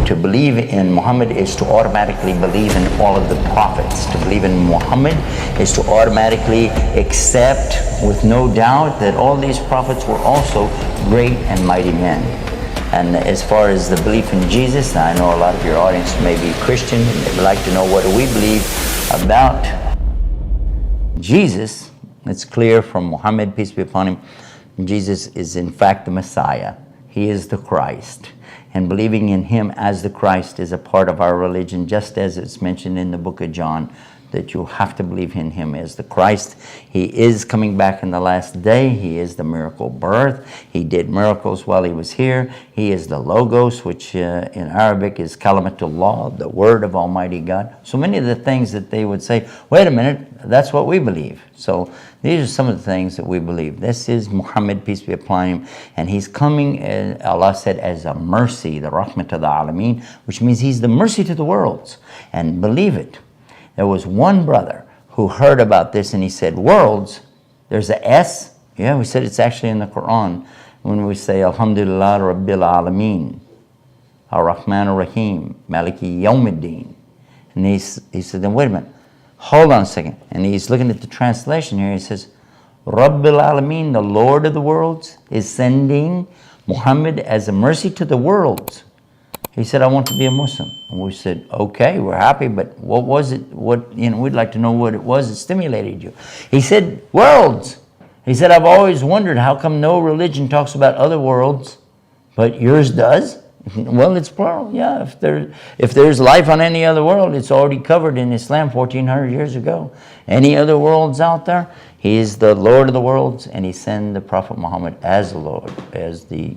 to believe in Muhammad is to automatically believe in all of the prophets. To believe in Muhammad is to automatically accept with no doubt that all these prophets were also great and mighty men. And as far as the belief in Jesus, I know a lot of your audience may be Christian and they'd like to know what do we believe about Jesus. It's clear from Muhammad, peace be upon him, Jesus is in fact the Messiah. He is the Christ. And believing in him as the Christ is a part of our religion, just as it's mentioned in the book of John, that you have to believe in him as the Christ. He is coming back in the last day. He is the miracle birth. He did miracles while he was here. He is the Logos, which in Arabic is Kalimatullah, the word of Almighty God. So many of the things that they would say, wait a minute, that's what we believe. So these are some of the things that we believe. This is Muhammad, peace be upon him, and he's coming, Allah said, as a mercy, the rahmat of the alameen, which means he's the mercy to the worlds. And believe it, there was one brother who heard about this and he said, worlds, there's a S? Yeah, we said it's actually in the Quran when we say, Alhamdulillah Rabbil Alameen, Ar-Rahman Ar-Rahim, Maliki Yawmiddin. And he said, then wait a minute, hold on a second. And he's looking at the translation here. He says, Rabbil Alameen, the Lord of the worlds, is sending Muhammad as a mercy to the worlds. He said, I want to be a Muslim. And we said, okay, we're happy, but what was it? We'd like to know what it was that stimulated you. He said, worlds. He said, I've always wondered how come no religion talks about other worlds, but yours does? Well, it's plural. Yeah, if there's life on any other world, it's already covered in Islam 1,400 years ago. Any other worlds out there? He is the Lord of the worlds, and he sent the Prophet Muhammad as the Lord, as the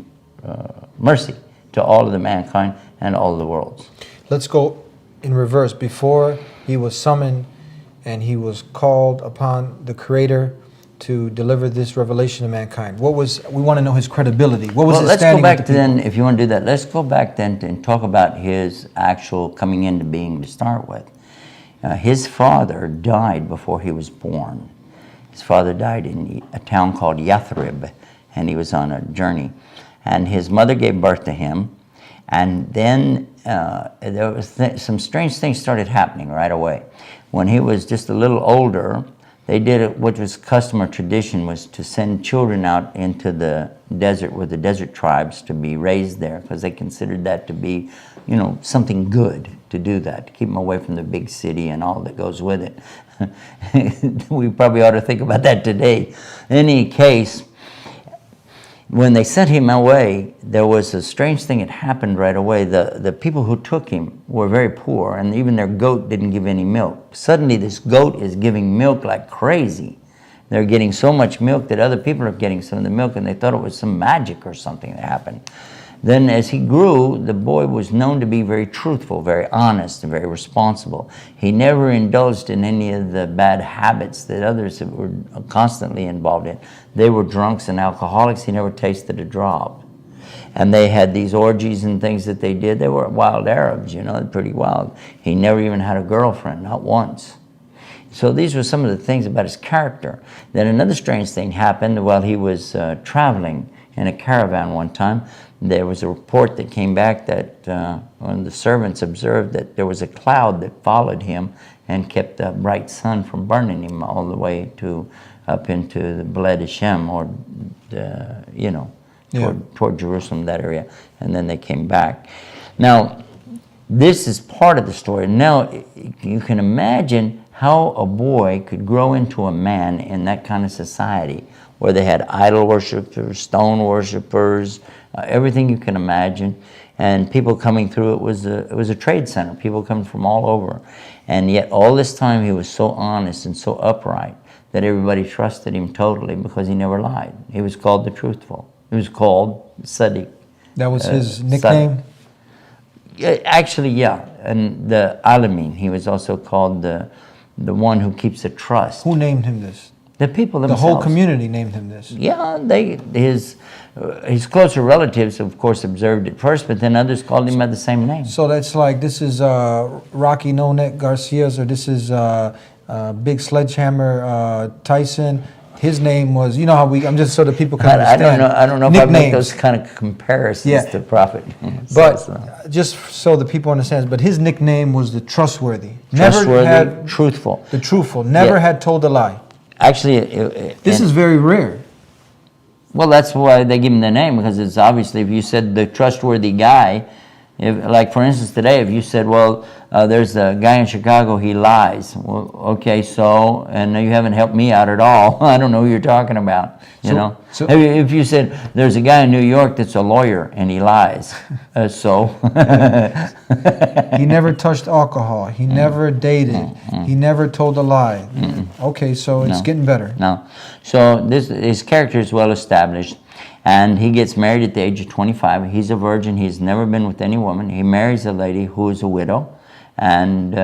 mercy to all of the mankind and all of the worlds. Let's go in reverse. Before he was summoned and he was called upon the Creator to deliver this revelation to mankind, we want to know his credibility. What was his standing? Let's go back then, if you want to do that, let's go back then and talk about his actual coming into being to start with. His father died before he was born. His father died in a town called Yathrib, and he was on a journey. And his mother gave birth to him, and then there was some strange things started happening right away. When he was just a little older, they did it, what was custom or tradition was to send children out into the desert with the desert tribes to be raised there, because they considered that to be, something good to do that, to keep them away from the big city and all that goes with it. We probably ought to think about that today. In any case, when they sent him away, there was a strange thing that happened right away. The people who took him were very poor, and even their goat didn't give any milk. Suddenly this goat is giving milk like crazy. They're getting so much milk that other people are getting some of the milk, and they thought it was some magic or something that happened. Then as he grew, the boy was known to be very truthful, very honest, and very responsible. He never indulged in any of the bad habits that others were constantly involved in. They were drunks and alcoholics. He never tasted a drop. And they had these orgies and things that they did. They were wild Arabs, pretty wild. He never even had a girlfriend, not once. So these were some of the things about his character. Then another strange thing happened while he was traveling in a caravan one time. There was a report that came back that one of the servants observed that there was a cloud that followed him and kept the bright sun from burning him all the way up into the Bled Hashem, or toward Jerusalem, that area. And then they came back. Now, this is part of the story. Now, you can imagine how a boy could grow into a man in that kind of society, where they had idol worshipers, stone worshipers, everything you can imagine, and people coming through. It was a trade center, people coming from all over. And yet all this time he was so honest and so upright that everybody trusted him totally, because he never lied. He was called the Truthful. He was called Sadiq. That was his nickname? Actually, yeah. And the Alamin, he was also called the one who keeps the trust. Who named him this? The people themselves. The whole community named him this. Yeah, his closer relatives, of course, observed it first, but then others called him by the same name. So that's like, this is Rocky No Neck Garcia's, or this is Big Sledgehammer Tyson. His name was, you know how I'm just so that people can I understand. I don't know if I make those kind of comparisons to Prophet. But just so the people understand, but his nickname was the trustworthy. Truthful. The truthful. Never had told a lie. Actually, this is very rare. Well, that's why they give him the name, because it's obviously, if you said the trustworthy guy, like for instance today, if you said, well, there's a guy in Chicago, he lies. Well, okay, so, and you haven't helped me out at all. I don't know who you're talking about, you know. So, if you said, there's a guy in New York that's a lawyer and he lies, so. He never touched alcohol. He never dated. He never told a lie. Okay, so it's getting better. No. So his character is well established. And he gets married at the age of 25. He's a virgin. He's never been with any woman. He marries a lady who is a widow, and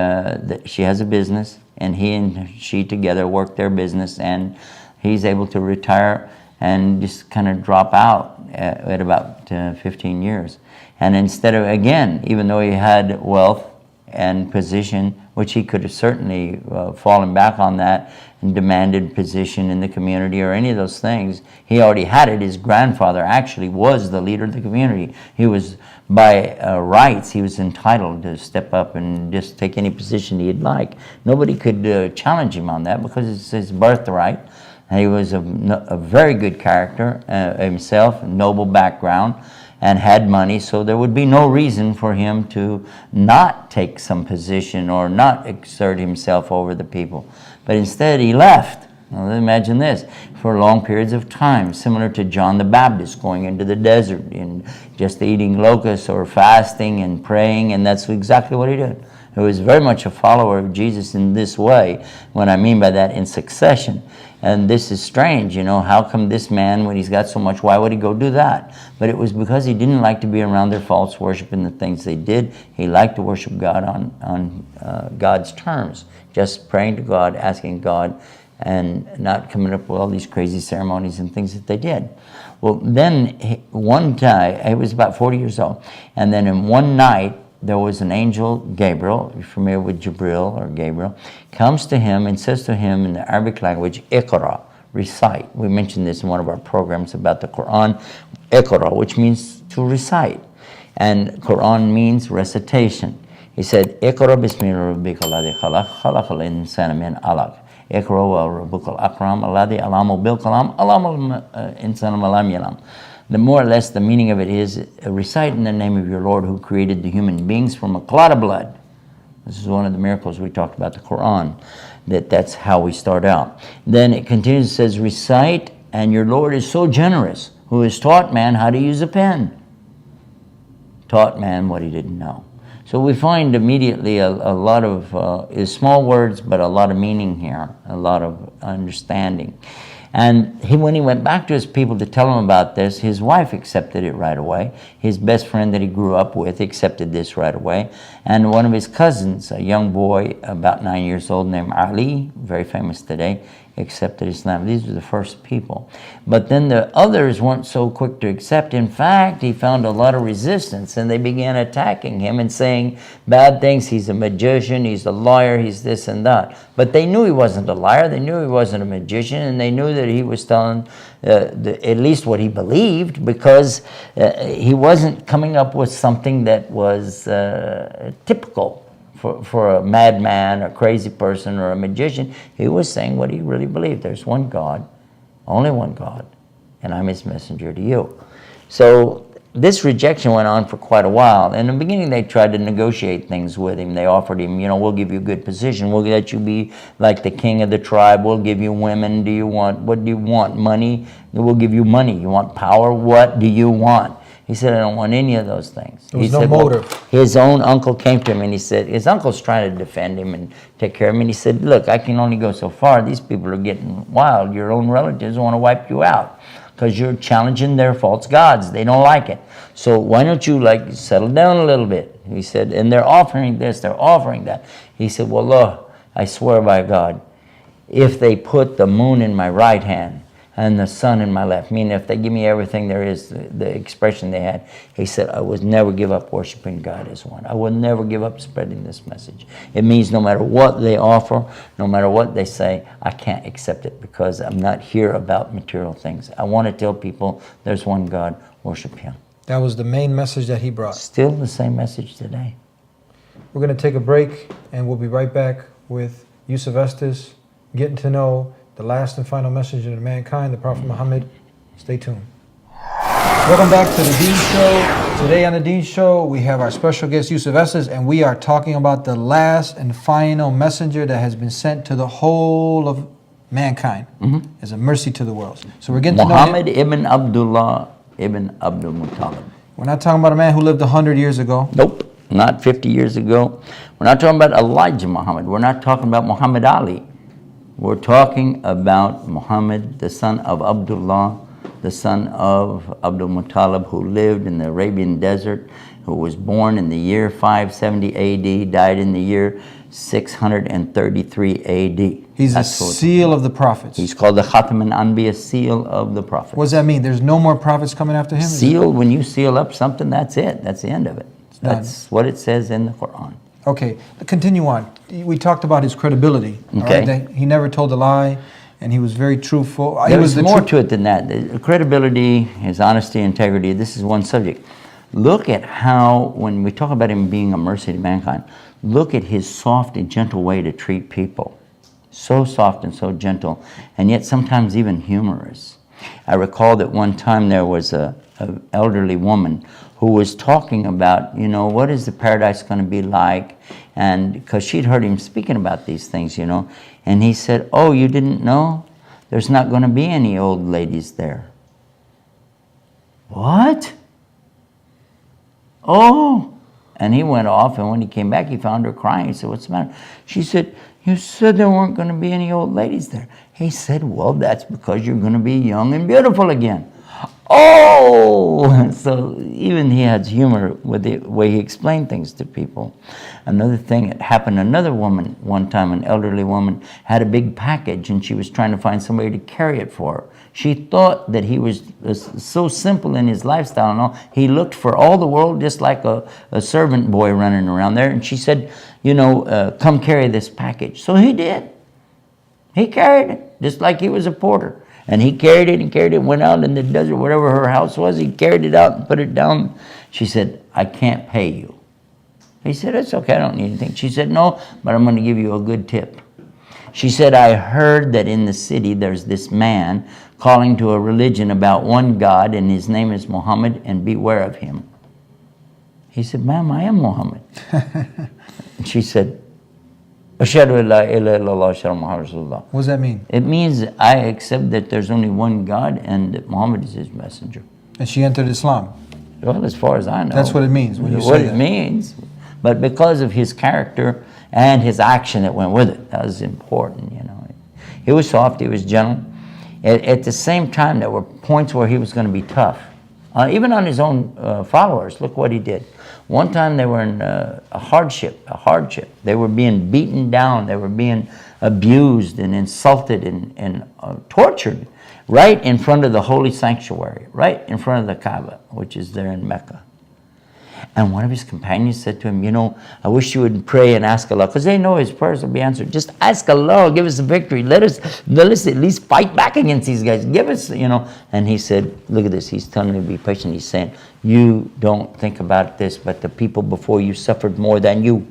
she has a business, and he and she together work their business, and he's able to retire and just kind of drop out at about 15 years. And instead of, again, even though he had wealth and position, which he could have certainly fallen back on that and demanded position in the community or any of those things. He already had it. His grandfather actually was the leader of the community. He was, by rights, he was entitled to step up and just take any position he'd like. Nobody could challenge him on that because it's his birthright. And he was a very good character himself, noble background, and had money, so there would be no reason for him to not take some position or not exert himself over the people. But instead he left. Now, imagine this, for long periods of time, similar to John the Baptist going into the desert and just eating locusts or fasting and praying, and that's exactly what he did. He was very much a follower of Jesus in this way, what I mean by that, in succession. And this is strange, you know, how come this man, when he's got so much, why would he go do that? But it was because he didn't like to be around their false worship and the things they did. He liked to worship God on God's terms, just praying to God, asking God, and not coming up with all these crazy ceremonies and things that they did. Well, then one time, he was about 40 years old, and then in one night, there was an angel, Gabriel, you're familiar with Jibril or Gabriel, comes to him and says to him in the Arabic language, Iqra, recite. We mentioned this in one of our programs about the Quran, Iqra, which means to recite. And Quran means recitation. He said, Iqra bismi rabbika alladhi khalaq, khalaqal insana min alaq. Iqra wa rabbukal akram, alladhi alamu bil kalam, alamu insana malam yalam. The more or less the meaning of it is, recite in the name of your Lord who created the human beings from a clot of blood. This is one of the miracles we talked about, the Quran, that's how we start out. Then it continues, it says, recite, and your Lord is so generous, who has taught man how to use a pen. Taught man what he didn't know. So we find immediately a lot of small words, but a lot of meaning here, a lot of understanding. And when he went back to his people to tell him about this, his wife accepted it right away. His best friend that he grew up with accepted this right away. And one of his cousins, a young boy about 9 years old named Ali, very famous today, accepted Islam. These were the first people. But then the others weren't so quick to accept. In fact, he found a lot of resistance, and they began attacking him and saying bad things. He's a magician, he's a liar, he's this and that. But they knew he wasn't a liar, they knew he wasn't a magician, and they knew that he was telling at least what he believed, because he wasn't coming up with something that was typical for a madman, a crazy person, or a magician. He was saying what he really believed. There's one God, only one God, and I'm his messenger to you. So this rejection went on for quite a while. In the beginning, they tried to negotiate things with him. They offered him, you know, we'll give you a good position. We'll let you be like the king of the tribe. We'll give you women. What do you want? Money? We'll give you money. You want power? What do you want? He said, I don't want any of those things. There was no motive. Well, his own uncle came to him and he said, his uncle's trying to defend him and take care of him. And he said, look, I can only go so far. These people are getting wild. Your own relatives want to wipe you out because you're challenging their false gods. They don't like it. So why don't you settle down a little bit? He said, and they're offering this, they're offering that. He said, well, look, I swear by God, if they put the moon in my right hand and the sun in my left. Meaning, if they give me everything there is, the expression they had, he said, I would never give up worshiping God as one. I would never give up spreading this message. It means no matter what they offer, no matter what they say, I can't accept it because I'm not here about material things. I want to tell people there's one God, worship Him. That was the main message that he brought. Still the same message today. We're going to take a break, and we'll be right back with Yusuf Estes, getting to know the last and final messenger of mankind, the Prophet Muhammad. Stay tuned. Welcome back to the Deen Show. Today on the Deen Show, we have our special guest, Yusuf Estes, and we are talking about the last and final messenger that has been sent to the whole of mankind as a mercy to the world. So we're getting Muhammad to know him. ibn Abdullah ibn Abdul Muttalib. We're not talking about a man who lived 100 years ago. Nope, not 50 years ago. We're not talking about Elijah Muhammad. We're not talking about Muhammad Ali. We're talking about Muhammad, the son of Abdullah, the son of Abdul Muttalib, who lived in the Arabian desert, who was born in the year 570 AD, died in the year 633 AD. He's a seal of the prophets. He's called the Khatam al-Anbiya, seal of the prophets. What does that mean? There's no more prophets coming after him? Seal, when you seal up something, that's it. That's the end of it. That's what it says in the Quran. Okay, continue on. We talked about his credibility. Okay. Right? He never told a lie, and he was very truthful. There was more to it than that. The credibility, his honesty, integrity, this is one subject. Look at how, when we talk about him being a mercy to mankind, look at his soft and gentle way to treat people. So soft and so gentle, and yet sometimes even humorous. I recall that one time there was an elderly woman who was talking about, what is the paradise going to be like? And because she'd heard him speaking about these things, and he said, oh, you didn't know? There's not going to be any old ladies there. What? Oh. And he went off, and when he came back, he found her crying. He said, what's the matter? She said, you said there weren't going to be any old ladies there. He said, well, that's because you're going to be young and beautiful again. Oh! So even he had humor with the way he explained things to people. Another thing that happened, another woman, one time, an elderly woman, had a big package, and she was trying to find somebody to carry it for her. She thought that he was so simple in his lifestyle and all. He looked for all the world just like a servant boy running around there. And she said, come carry this package. So he did. He carried it just like he was a porter. And he carried it, went out in the desert, wherever her house was. He carried it out and put it down. She said, I can't pay you. He said, it's okay, I don't need anything. She said, no, but I'm going to give you a good tip. She said, I heard that in the city there's this man calling to a religion about one God, and his name is Muhammad, and beware of him. He said, ma'am, I am Muhammad. And she said, Ashhadu an la ilaha illallah, ashhadu Muhammad Rasulullah. What does that mean? It means I accept that there's only one God and that Muhammad is his messenger. And she entered Islam. Well, as far as I know. That's what it means when you say what that. it means. But because of his character and his action that went with it, that was important, He was soft, he was gentle. At the same time, there were points where he was going to be tough. Even on his own followers, look what he did. One time they were in a hardship. They were being beaten down. They were being abused and insulted and tortured right in front of the holy sanctuary, right in front of the Kaaba, which is there in Mecca. And one of his companions said to him, I wish you would pray and ask Allah, because they know his prayers will be answered. Just ask Allah, give us a victory. Let us at least fight back against these guys. Give us, And he said, look at this. He's telling me to be patient. He's saying, you don't think about this, but the people before you suffered more than you.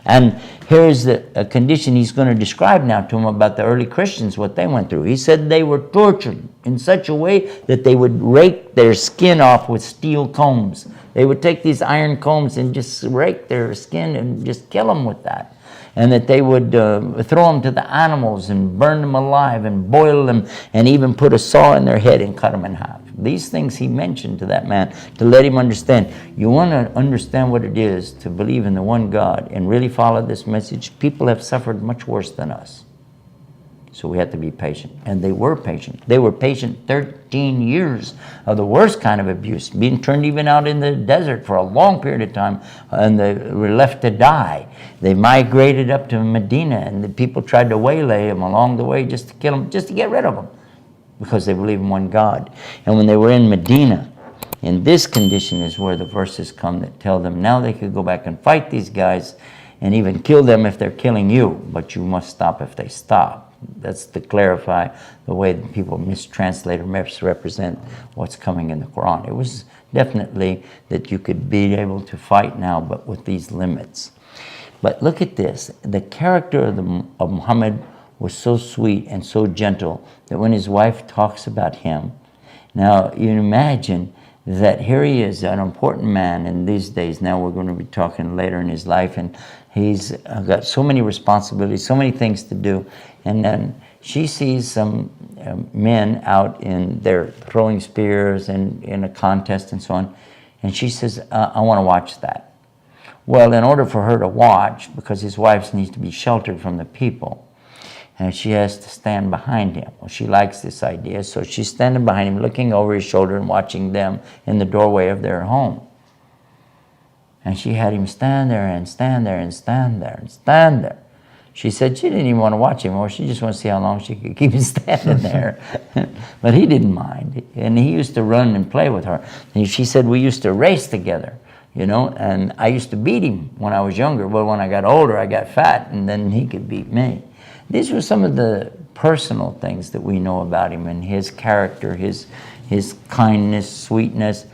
And here's a condition he's going to describe now to him about the early Christians, what they went through. He said they were tortured in such a way that they would rake their skin off with steel combs. They would take these iron combs and just rake their skin and just kill them with that. And that they would throw them to the animals and burn them alive and boil them and even put a saw in their head and cut them in half. These things he mentioned to that man to let him understand. You want to understand what it is to believe in the one God and really follow this message. People have suffered much worse than us. So we have to be patient. And they were patient. They were patient 13 years of the worst kind of abuse, being turned even out in the desert for a long period of time, and they were left to die. They migrated up to Medina, and the people tried to waylay them along the way just to kill them, just to get rid of them. because they believe in one God. And when they were in Medina, in this condition is where the verses come that tell them now they could go back and fight these guys and even kill them if they're killing you, but you must stop if they stop. That's to clarify the way that people mistranslate or misrepresent what's coming in the Quran. It was definitely that you could be able to fight now, but with these limits. But look at this. The character of Muhammad was so sweet and so gentle that when his wife talks about him, now you imagine that here he is, an important man in these days. Now we're going to be talking later in his life, and he's got so many responsibilities, so many things to do. And then she sees some men out in there throwing spears and in a contest and so on. And she says, I want to watch that. Well, in order for her to watch, because his wife needs to be sheltered from the people, and she has to stand behind him. Well, she likes this idea, so she's standing behind him, looking over his shoulder and watching them in the doorway of their home. And she had him stand there and stand there and stand there and stand there. She said she didn't even want to watch him, or she just wanted to see how long she could keep him standing there. But he didn't mind, and he used to run and play with her. And she said we used to race together, you know, and I used to beat him when I was younger. Well, when I got older, I got fat, and then he could beat me. These were some of the personal things that we know about him and his character, his kindness, sweetness,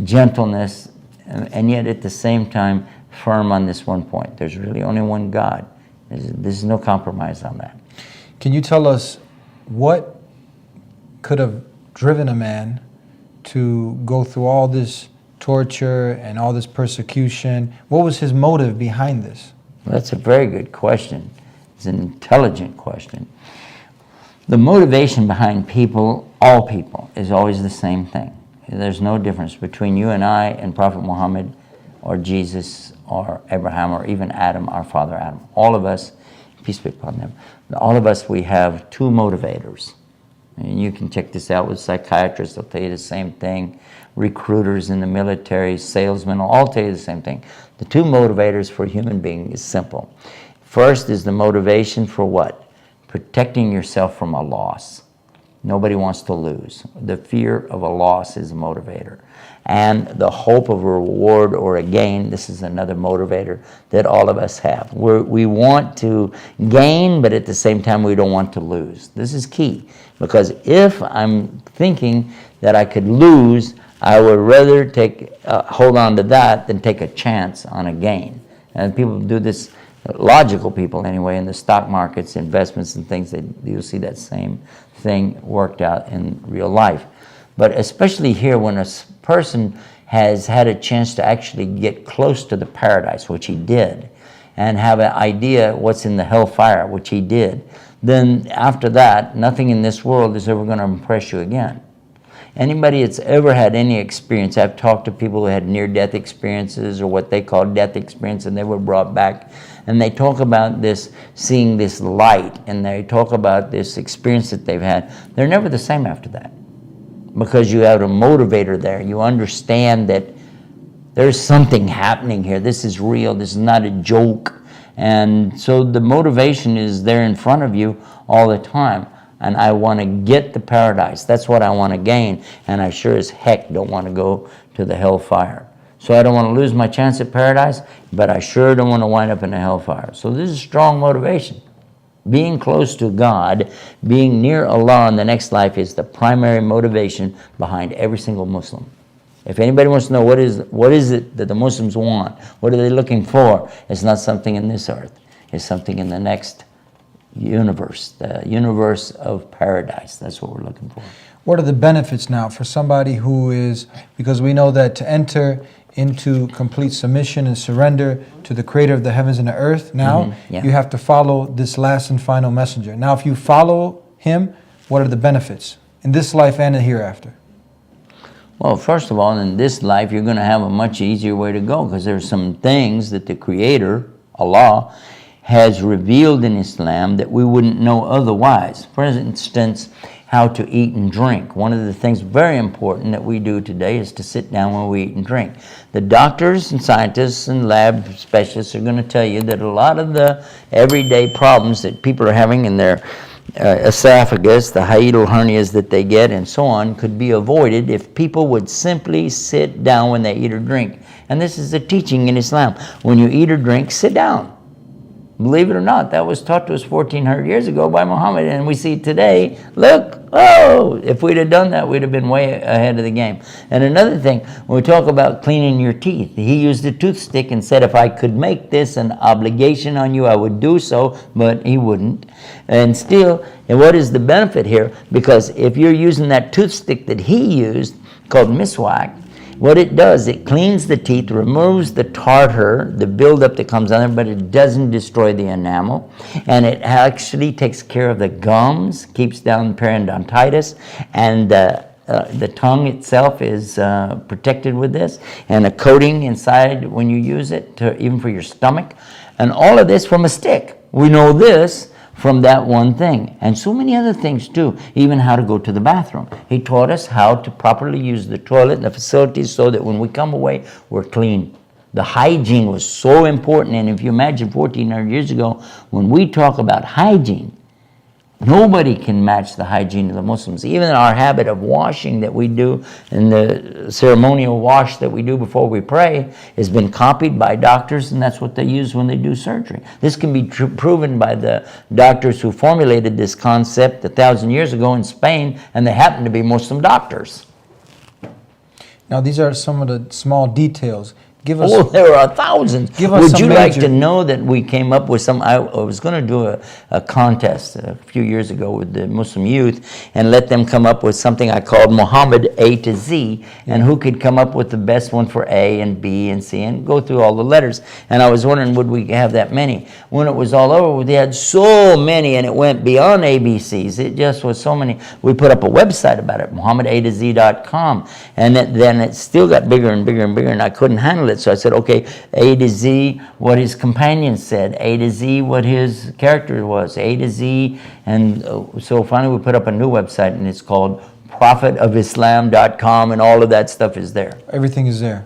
gentleness, and yet at the same time firm on this one point. There's really only one God. There's no compromise on that. Can you tell us what could have driven a man to go through all this torture and all this persecution? What was his motive behind this? Well, that's a very good question. It's an intelligent question. The motivation behind people, all people, is always the same thing. There's no difference between you and I and Prophet Muhammad or Jesus or Abraham or even Adam, our father Adam. All of us, peace be upon them, all of us, we have two motivators. And you can check this out with psychiatrists, they'll tell you the same thing. Recruiters in the military, salesmen, will all tell you the same thing. The two motivators for a human being is simple. First is the motivation for what? Protecting yourself from a loss. Nobody wants to lose. The fear of a loss is a motivator. And the hope of a reward or a gain, this is another motivator that all of us have. We want to gain, but at the same time we don't want to lose. This is key, because if I'm thinking that I could lose, I would rather hold on to that than take a chance on a gain. And people do this, logical people anyway, in the stock markets, investments and things, you'll see that same thing worked out in real life. But especially here, when a person has had a chance to actually get close to the paradise, which he did, and have an idea what's in the hellfire, which he did, then after that, nothing in this world is ever going to impress you again. Anybody that's ever had any experience, I've talked to people who had near-death experiences or what they call death experience, and they were brought back, and they talk about this, seeing this light, and they talk about this experience that they've had. They're never the same after that, because you have a motivator there. You understand that there's something happening here. This is real. This is not a joke. And so the motivation is there in front of you all the time. And I want to get the paradise. That's what I want to gain. And I sure as heck don't want to go to the hellfire. So I don't want to lose my chance at paradise, but I sure don't want to wind up in the hellfire. So this is strong motivation. Being close to God, being near Allah in the next life is the primary motivation behind every single Muslim. If anybody wants to know what is it that the Muslims want, what are they looking for, it's not something in this earth. It's something in the next universe, the universe of paradise. That's what we're looking for. What are the benefits now for somebody who is, because we know that to enter into complete submission and surrender to the creator of the heavens and the earth, now you have to follow this last and final messenger. Now if you follow him, what are the benefits in this life and the hereafter? Well, first of all, in this life, you're going to have a much easier way to go, because there's some things that the creator, Allah, has revealed in Islam that we wouldn't know otherwise. For instance, how to eat and drink. One of the things very important that we do today is to sit down when we eat and drink. The doctors and scientists and lab specialists are going to tell you that a lot of the everyday problems that people are having in their esophagus, the hiatal hernias that they get, and so on, could be avoided if people would simply sit down when they eat or drink. And this is a teaching in Islam. When you eat or drink, sit down. Believe it or not, that was taught to us 1,400 years ago by Muhammad, and we see today, look, oh, if we'd have done that, we'd have been way ahead of the game. And another thing, when we talk about cleaning your teeth, he used a toothstick and said, if I could make this an obligation on you, I would do so, but he wouldn't. And still, and what is the benefit here? Because if you're using that toothstick that he used, called miswak, what it does, it cleans the teeth, removes the tartar, the buildup that comes on there, but it doesn't destroy the enamel. And it actually takes care of the gums, keeps down periodontitis, and the tongue itself is protected with this, and a coating inside when you use it, even for your stomach. And all of this from a stick. We know this from that one thing, and so many other things too, even how to go to the bathroom. He taught us how to properly use the toilet and the facilities so that when we come away, we're clean. The hygiene was so important, and if you imagine 1,400 years ago, when we talk about hygiene, nobody can match the hygiene of the Muslims. Even our habit of washing that we do, and the ceremonial wash that we do before we pray, has been copied by doctors, and that's what they use when they do surgery. This can be proven by the doctors who formulated this concept 1,000 years ago in Spain, and they happen to be Muslim doctors. Now, these are some of the small details. Give us, there are thousands. Give us Would some you like major- to know that we came up with some? I was going to do a contest a few years ago with the Muslim youth and let them come up with something I called Muhammad A to Z, and who could come up with the best one for A and B and C and go through all the letters. And I was wondering, would we have that many? When it was all over, they had so many, and it went beyond ABCs. It just was so many. We put up a website about it, MuhammadA2Z.com, and then it still got bigger and bigger and bigger, and I couldn't handle it. So I said, okay, A to Z, what his companions said, A to Z, what his character was, A to Z. And so finally we put up a new website, and it's called prophetofislam.com, and all of that stuff is there. Everything is there.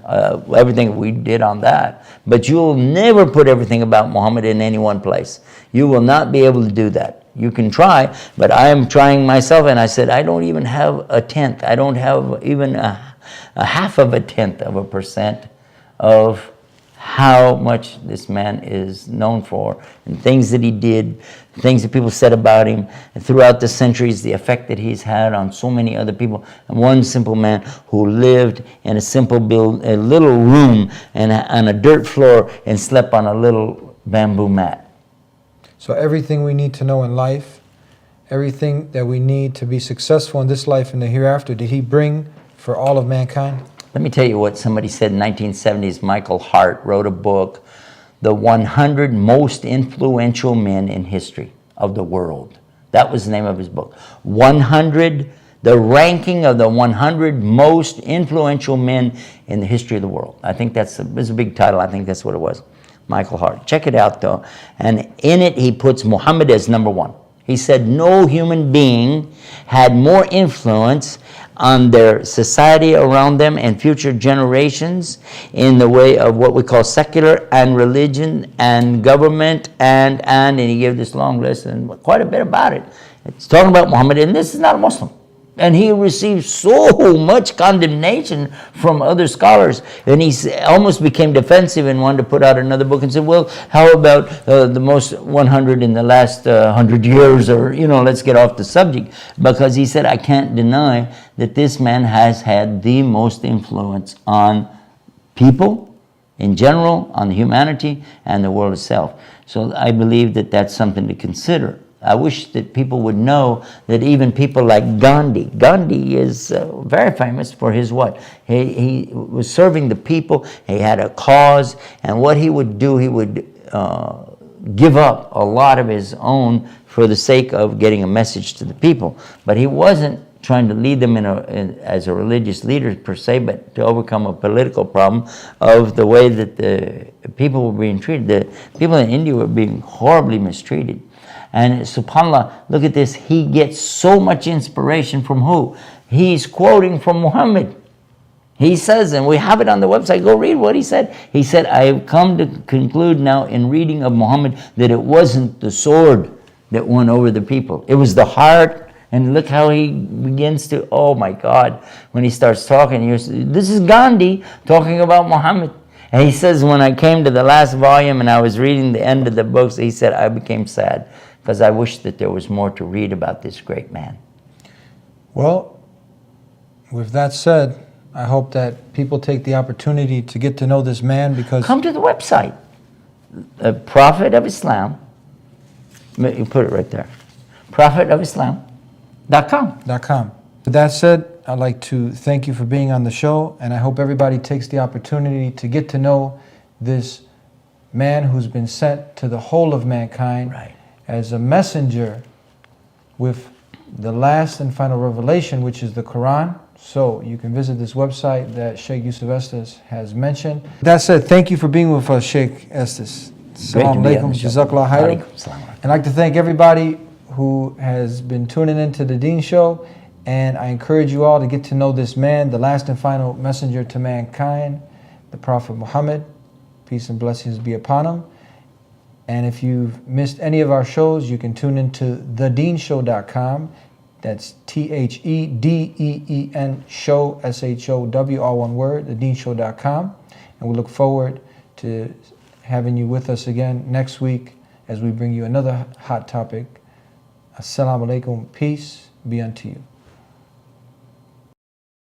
Everything we did on that. But you'll never put everything about Muhammad in any one place. You will not be able to do that. You can try, but I am trying myself, and I said, I don't even have a tenth. I don't have even a half of a tenth of a percent of how much this man is known for, and things that he did, things that people said about him, and throughout the centuries, the effect that he's had on so many other people. And one simple man who lived in a simple a little room and on a dirt floor and slept on a little bamboo mat. So everything we need to know in life, everything that we need to be successful in this life and the hereafter, did he bring for all of mankind? Let me tell you what somebody said in the 1970s. Michael Hart wrote a book, The 100 Most Influential Men in History of the World. That was the name of his book. 100, the ranking of the 100 most influential men in the history of the world. I think that's a big title. I think that's what it was. Michael Hart. Check it out, though. And in it, he puts Muhammad as number one. He said no human being had more influence on their society around them and future generations in the way of what we call secular and religion and government and he gave this long list and quite a bit about it. It's talking about Muhammad, and this is not a Muslim. And he received so much condemnation from other scholars, and he almost became defensive and wanted to put out another book and said, well, how about the most 100 in the last 100 years, or, let's get off the subject. Because he said, I can't deny that this man has had the most influence on people in general, on humanity, and the world itself. So I believe that that's something to consider. I wish that people would know that even people like Gandhi is very famous for his what? He was serving the people. He had a cause, and what he would do, he would give up a lot of his own for the sake of getting a message to the people. But he wasn't trying to lead them as a religious leader per se, but to overcome a political problem of the way that the people were being treated. The people in India were being horribly mistreated. And subhanAllah, look at this. He gets so much inspiration from who? He's quoting from Muhammad. He says, and we have it on the website, go read what he said. He said, I have come to conclude now in reading of Muhammad that it wasn't the sword that won over the people. It was the heart. And look how he begins to, oh my God, when he starts talking, this is Gandhi talking about Muhammad. And he says, when I came to the last volume and I was reading the end of the books, he said, I became sad because I wish that there was more to read about this great man. Well, with that said, I hope that people take the opportunity to get to know this man, because... Come to the website, Prophet of Islam. You put it right there. prophetofislam.com. With that said, I'd like to thank you for being on the show, and I hope everybody takes the opportunity to get to know this man who's been sent to the whole of mankind as a messenger with the last and final revelation, which is the Quran. So you can visit this website that Sheikh Yusuf Estes has mentioned. That said, thank you for being with us, Sheikh Estes. Assalamu alaikum, jazakallah khairan. I'd like to thank everybody who has been tuning into the Deen Show, and I encourage you all to get to know this man, the last and final messenger to mankind, the Prophet Muhammad. Peace and blessings be upon him. And if you've missed any of our shows, you can tune into thedeenshow.com. That's THEDEEN show, SHOW, all one word, thedeenshow.com. And we look forward to having you with us again next week as we bring you another hot topic. Assalamu alaikum, peace be unto you.